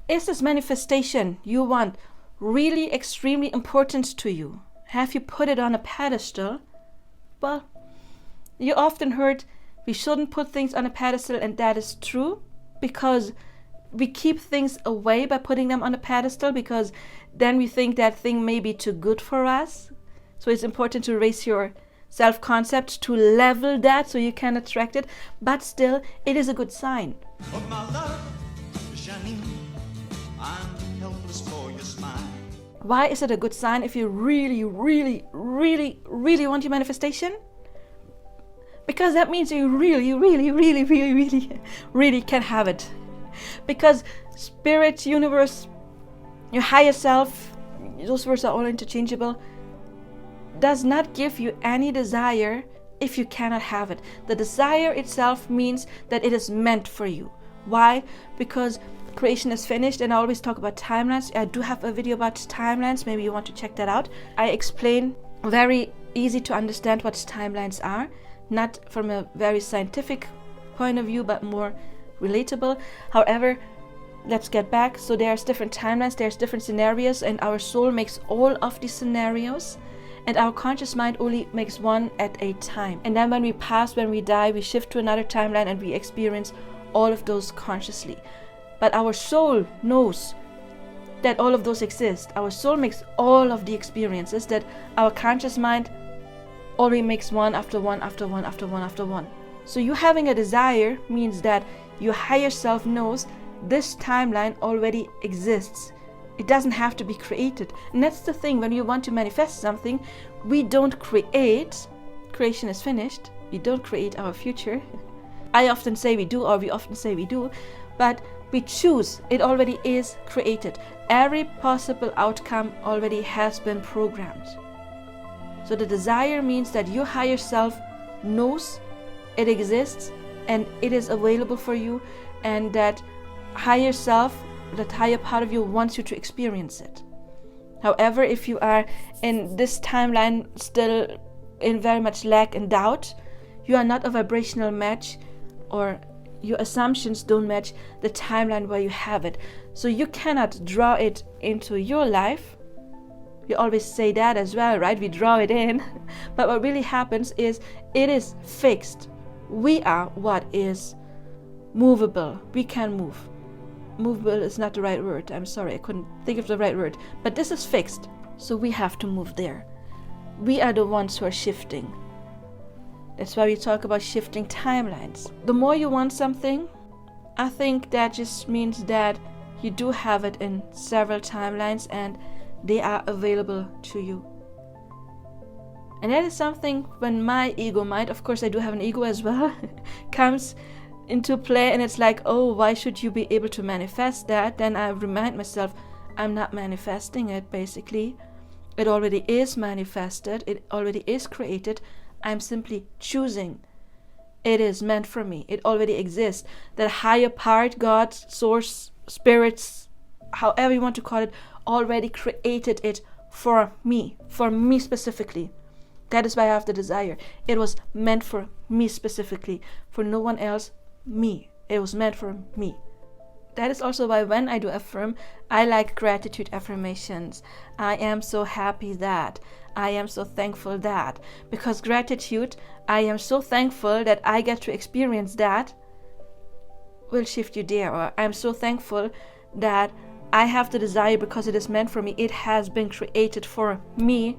Is this manifestation you want really extremely important to you? Have you put it on a pedestal? Well, you often heard we shouldn't put things on a pedestal, and that is true, because we keep things away by putting them on a pedestal, because then we think that thing may be too good for us. So it's important to raise your self-concept, to level that so you can attract it. But still, it is a good sign. Of my love, Janine, I'm helpless for your smile. Why is it a good sign if you really, really, really, really want your manifestation? Because that means you really, really, really, really, really, really can have it. Because spirit, universe, your higher self, those words are all interchangeable, does not give you any desire if you cannot have it. The desire itself means that it is meant for you. Why? Because creation is finished, and I always talk about timelines. I do have a video about timelines, maybe you want to check that out. I explain very easy to understand what timelines are, not from a very scientific point of view, but more relatable. However, let's get back. So there's different timelines, there's different scenarios, and our soul makes all of these scenarios, and our conscious mind only makes one at a time. And then when we pass, when we die, we shift to another timeline and we experience all of those consciously. But our soul knows that all of those exist. Our soul makes all of the experiences that our conscious mind already makes one after one after one after one after one. So you having a desire means that your higher self knows this timeline already exists. It doesn't have to be created. And that's the thing, when you want to manifest something, we don't create. Creation is finished. We don't create our future. I often say we do, or we often say we do, but we choose. It already is created. Every possible outcome already has been programmed. So the desire means that your higher self knows it exists and it is available for you, and that higher self, that higher part of you, wants you to experience it. However, if you are in this timeline still in very much lack and doubt, you are not a vibrational match, or your assumptions don't match the timeline where you have it. So you cannot draw it into your life. We always say that as well, right? We draw it in. But what really happens is it is fixed. We are what is movable. We can move. Movable is not the right word. I'm sorry, I couldn't think of the right word. But this is fixed. So we have to move there. We are the ones who are shifting. That's why we talk about shifting timelines. The more you want something, I think that just means that you do have it in several timelines and they are available to you. And that is something when my ego mind, of course I do have an ego as well, comes into play, and it's like, oh, why should you be able to manifest that? Then I remind myself, I'm not manifesting it, basically. It already is manifested. It already is created. I'm simply choosing. It is meant for me. It already exists. That higher part, God, source, spirits, however you want to call it, already created it for me specifically. That is why I have the desire. It was meant for me specifically, for no one else, me. It was meant for me. That is also why when I do affirm, I like gratitude affirmations. I am so happy that. I am so thankful that. Because gratitude, I am so thankful that I get to experience that, will shift you there. Or I'm so thankful that I have the desire because it is meant for me. It has been created for me.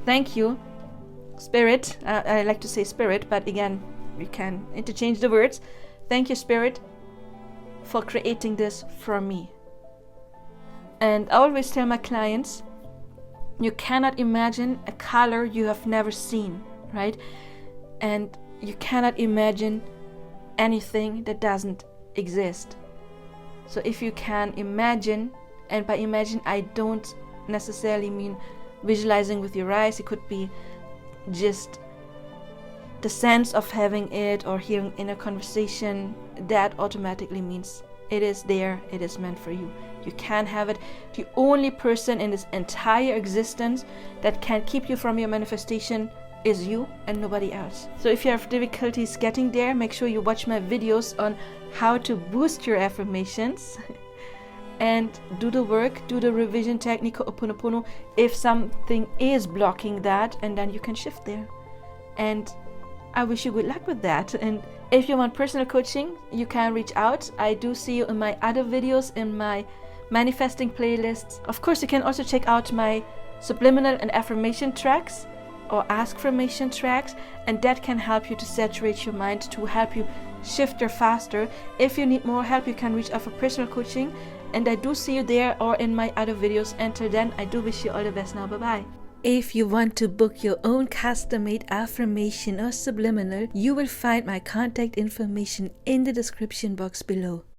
Thank you, Spirit. I like to say Spirit, but again, we can interchange the words. Thank you, Spirit, for creating this for me. And I always tell my clients, you cannot imagine a color you have never seen, right? And you cannot imagine anything that doesn't exist. So if you can imagine, and by imagine I don't necessarily mean visualizing with your eyes, it could be just the sense of having it or hearing in a conversation, that automatically means it is there, it is meant for you. You can have it. The only person in this entire existence that can keep you from your manifestation is you and nobody else. So if you have difficulties getting there, make sure you watch my videos on how to boost your affirmations. and do the work, do the revision technique Ho'oponopono if something is blocking that, and then you can shift there. And I wish you good luck with that. And if you want personal coaching, you can reach out. I do see you in my other videos, in my manifesting playlists. Of course, you can also check out my subliminal and affirmation tracks or askfirmation tracks, and that can help you to saturate your mind, to help you shift there faster. If you need more help, you can reach out for personal coaching, and I do see you there or in my other videos. Until then, I do wish you all the best now. Bye bye. If you want to book your own custom-made affirmation or subliminal, you will find my contact information in the description box below.